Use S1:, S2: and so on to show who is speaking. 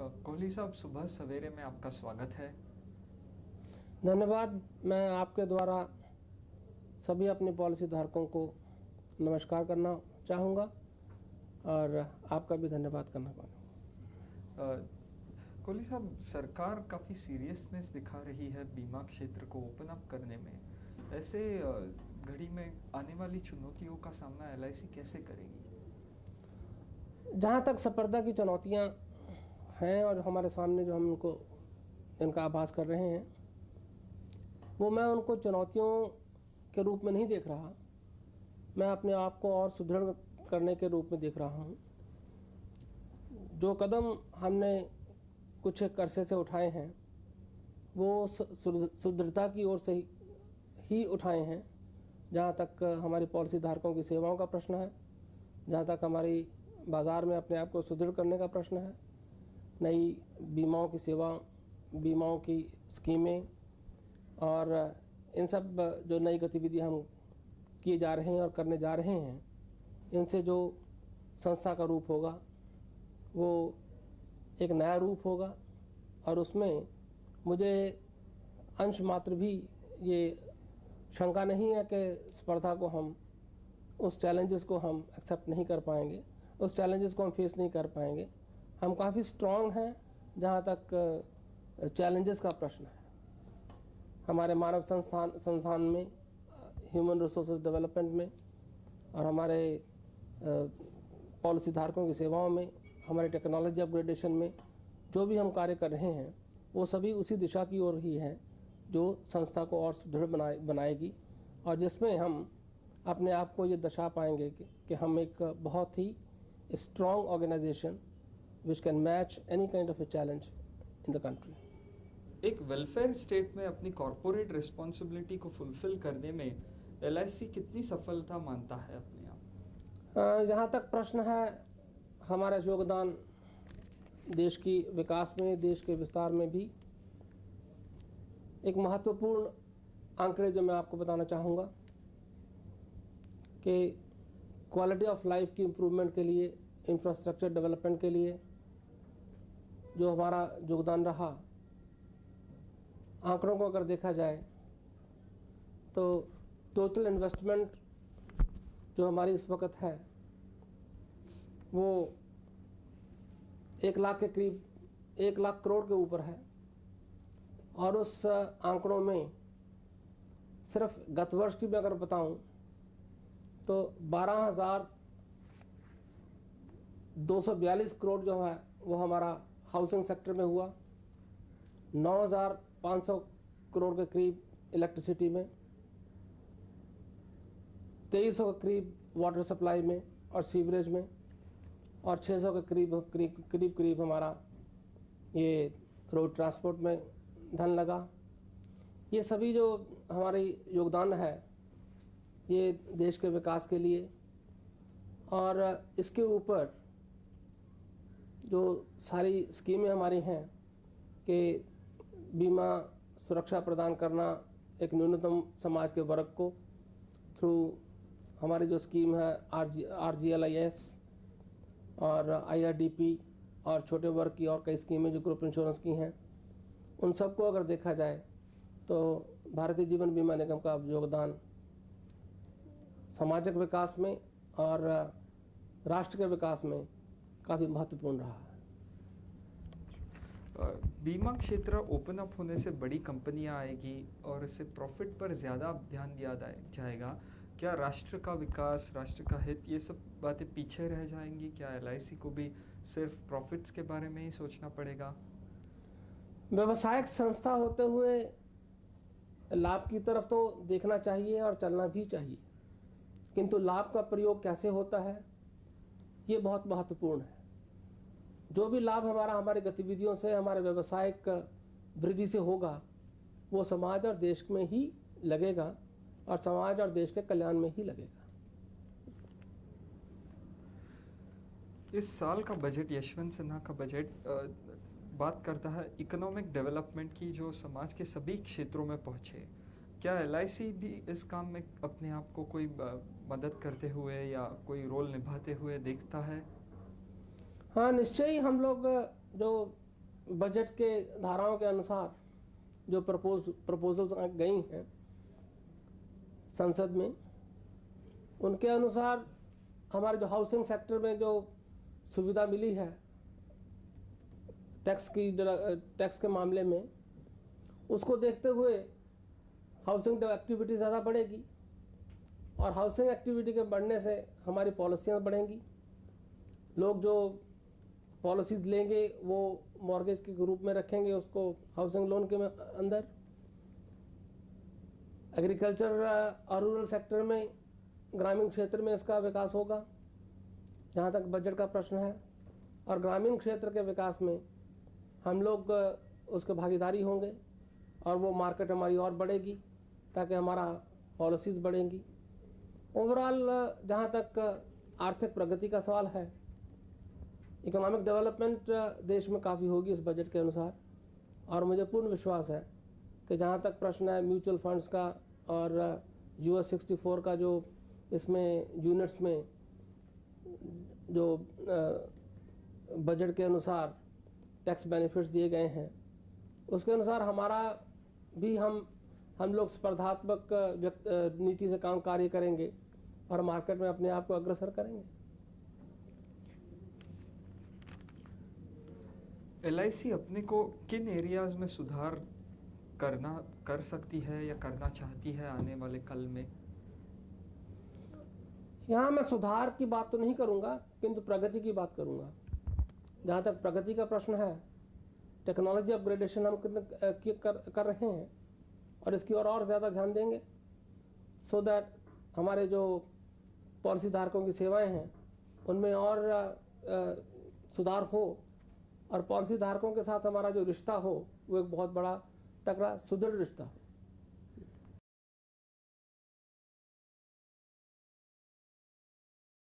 S1: कोहली साहब, सुबह सवेरे में आपका स्वागत है।
S2: धन्यवाद। मैं आपके द्वारा सभी अपने पॉलिसी धारकों को नमस्कार करना चाहूँगा और आपका भी धन्यवाद करना चाहूँगा।
S1: कोहली साहब, सरकार काफ़ी सीरियसनेस दिखा रही है बीमा क्षेत्र को ओपन अप करने में। ऐसे घड़ी में आने वाली चुनौतियों का सामना एलआईसी कैसे करेगी?
S2: जहाँ तक स्पर्धा की चुनौतियाँ हैं और हमारे सामने जो हम उनको इनका आभास कर रहे हैं, वो मैं उनको चुनौतियों के रूप में नहीं देख रहा। मैं अपने आप को और सुदृढ़ करने के रूप में देख रहा हूँ। जो कदम हमने कुछ एक अरसे से उठाए हैं वो सुदृढ़ता की ओर से ही उठाए हैं। जहाँ तक हमारी पॉलिसी धारकों की सेवाओं का प्रश्न है, जहाँ तक हमारी बाज़ार में अपने आप को सुदृढ़ करने का प्रश्न है, नई बीमाओं की सेवा, बीमाओं की स्कीमें और इन सब जो नई गतिविधियाँ हम किए जा रहे हैं और करने जा रहे हैं, इनसे जो संस्था का रूप होगा वो एक नया रूप होगा। और उसमें मुझे अंश मात्र भी ये शंका नहीं है कि स्पर्धा को हम, उस चैलेंजेस को हम एक्सेप्ट नहीं कर पाएंगे, उस चैलेंजेस को हम फेस नहीं कर पाएंगे। हम काफ़ी स्ट्रांग हैं जहाँ तक चैलेंजेस का प्रश्न है। हमारे मानव संस्थान में, ह्यूमन रिसोर्सेज डेवलपमेंट में और हमारे पॉलिसी धारकों की सेवाओं में, हमारे टेक्नोलॉजी अपग्रेडेशन में जो भी हम कार्य कर रहे हैं वो सभी उसी दिशा की ओर ही हैं जो संस्था को और सुदृढ़ बनाएगी और जिसमें हम अपने आप को ये दर्शा पाएंगे कि हम एक बहुत ही strong organisation which can match any kind of a challenge in the country.
S1: एक वेलफेयर स्टेट में अपनी कॉरपोरेट रिस्पॉन्सिबिलिटी को फुलफिल करने में एलआईसी कितनी सफलता मानता है अपने आप?
S2: जहाँ तक प्रश्न है हमारा योगदान देश की विकास में, देश के विस्तार में भी, एक महत्वपूर्ण आंकड़े जो मैं आपको बताना चाहूँगा कि क्वालिटी ऑफ लाइफ की इम्प्रूवमेंट के लिए, इंफ्रास्ट्रक्चर डेवलपमेंट के लिए जो हमारा योगदान रहा, आंकड़ों को अगर देखा जाए तो टोटल इन्वेस्टमेंट जो हमारी इस वक्त है वो 1 लाख के करीब, 1 लाख करोड़ के ऊपर है। और उस आंकड़ों में सिर्फ गत वर्ष की मैं अगर बताऊं तो 12,242 करोड़ जो है वो हमारा हाउसिंग सेक्टर में हुआ, 9,500 करोड़ के करीब इलेक्ट्रिसिटी में, 2300 के करीब वाटर सप्लाई में और सीवरेज में, और 600 के करीब हमारा ये रोड ट्रांसपोर्ट में धन लगा। ये सभी जो हमारी योगदान है ये देश के विकास के लिए, और इसके ऊपर जो सारी स्कीमें हमारी हैं कि बीमा सुरक्षा प्रदान करना एक न्यूनतम समाज के वर्ग को थ्रू हमारी जो स्कीम है RGLIS और IRDP और छोटे वर्ग की और कई स्कीमें जो ग्रुप इंश्योरेंस की हैं, उन सबको अगर देखा जाए तो भारतीय जीवन बीमा निगम का योगदान सामाजिक विकास में और राष्ट्र के विकास में काफ़ी महत्वपूर्ण रहा है।
S1: बीमा क्षेत्र ओपन अप होने से बड़ी कंपनियां आएगी और इससे प्रॉफिट पर ज़्यादा ध्यान दिया जाएगा। क्या राष्ट्र का विकास, राष्ट्र का हित, ये सब बातें पीछे रह जाएंगी? क्या एलआईसी को भी सिर्फ प्रॉफिट्स के बारे में ही सोचना पड़ेगा?
S2: व्यवसायिक संस्था होते हुए लाभ की तरफ तो देखना चाहिए और चलना भी चाहिए, किंतु लाभ का प्रयोग कैसे होता है ये बहुत महत्वपूर्ण है। जो भी लाभ हमारी गतिविधियों से, हमारे व्यवसायिक वृद्धि से होगा वो समाज और देश में ही लगेगा और समाज और देश के कल्याण में ही लगेगा।
S1: इस साल का बजट, यशवंत सिन्हा का बजट, बात करता है इकोनॉमिक डेवलपमेंट की जो समाज के सभी क्षेत्रों में पहुंचे। क्या एलआईसी भी इस काम में अपने आप को कोई मदद करते हुए या कोई रोल निभाते हुए देखता है?
S2: हाँ, निश्चय ही हम लोग जो बजट के धाराओं के अनुसार जो प्रपोजल्स गई हैं संसद में, उनके अनुसार हमारे जो हाउसिंग सेक्टर में जो सुविधा मिली है टैक्स के मामले में, उसको देखते हुए हाउसिंग एक्टिविटी ज़्यादा बढ़ेगी और हाउसिंग एक्टिविटी के बढ़ने से हमारी पॉलिसियाँ बढ़ेंगी। लोग जो पॉलिसीज़ लेंगे वो मॉर्गेज के रूप में रखेंगे उसको हाउसिंग लोन के अंदर। एग्रीकल्चर और रूरल सेक्टर में, ग्रामीण क्षेत्र में इसका विकास होगा जहाँ तक बजट का प्रश्न है, और ग्रामीण क्षेत्र के विकास में हम लोग उसके भागीदारी होंगे और वो मार्केट हमारी और बढ़ेगी ताकि हमारा पॉलिसीज़ बढ़ेंगी। ओवरऑल जहाँ तक आर्थिक प्रगति का सवाल है, इकोनॉमिक डेवलपमेंट देश में काफ़ी होगी इस बजट के अनुसार, और मुझे पूर्ण विश्वास है कि जहाँ तक प्रश्न है म्यूचुअल फंड्स का और US 64 का जो इसमें यूनिट्स में जो बजट के अनुसार टैक्स बेनिफिट्स दिए गए हैं, उसके अनुसार हमारा भी हम लोग स्पर्धात्मक नीति से कार्य करेंगे और मार्केट में अपने आप को अग्रसर करेंगे।
S1: LIC अपने को किन एरियाज में सुधार कर सकती है या करना चाहती है आने वाले कल में?
S2: यहाँ मैं सुधार की बात तो नहीं करूँगा, किंतु प्रगति की बात करूँगा। जहाँ तक प्रगति का प्रश्न है, टेक्नोलॉजी अपग्रेडेशन हम कर रहे हैं और इसकी और ज़्यादा ध्यान देंगे, सो दैट हमारे जो पॉलिसी धारकों की सेवाएं हैं उनमें और सुधार हो और पॉलिसी धारकों के साथ हमारा जो रिश्ता हो वो एक बहुत बड़ा तगड़ा सुदृढ़ रिश्ता हो।